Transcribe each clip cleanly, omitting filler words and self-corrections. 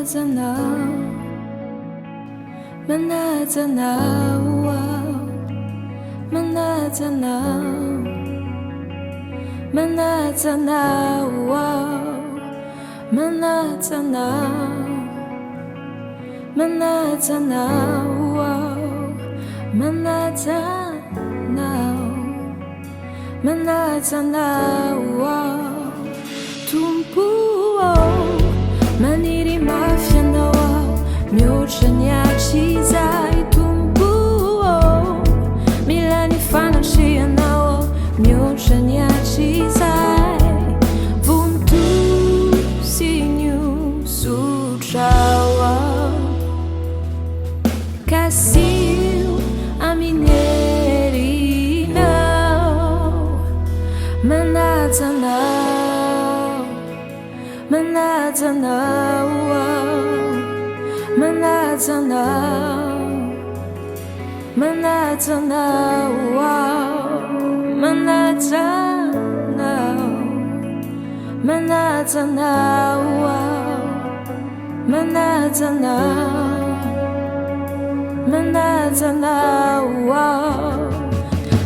Manaja Anao, Manaja Anao, Manaja Anao, Manaja Anao, Manaja Anao, Manaja Anao, Manaja Anao, Tompo maniry mafy anao mihoatra ny atry izay tompo mila ny fanatrehanao mihoatra ny atry izay vontosiny sotra kasio amin'ny herinao manaja anao, manaja anao, manaja anao, manaja anao, manaja anao, manaja anao, manaja anao,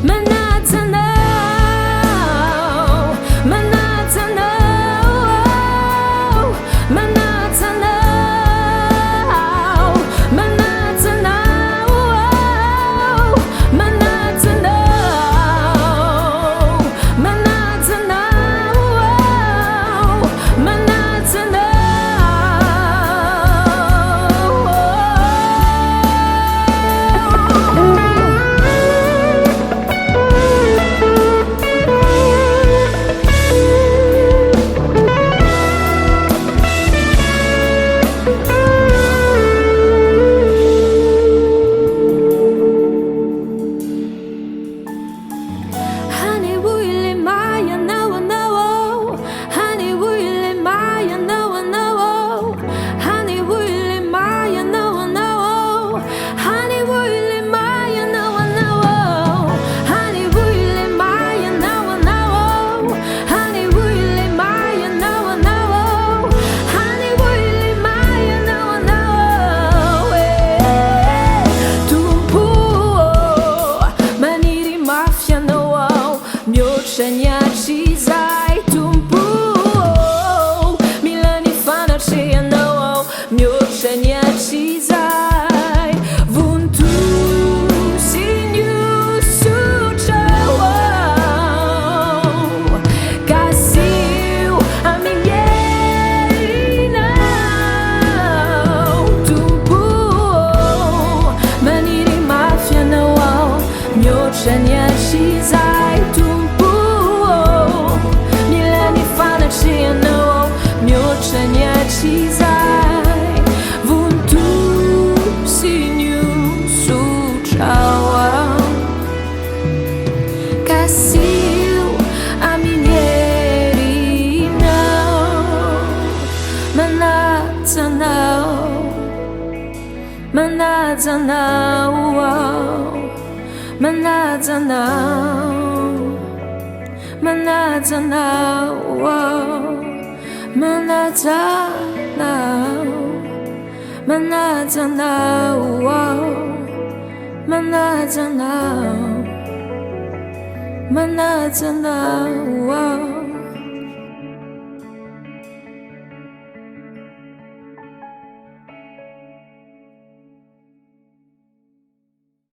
manaja anao. Manaja Anao, Manaja Anao, Manaja Anao, Manaja Anao, Manaja Anao, Manaja Anao, Manaja Anao.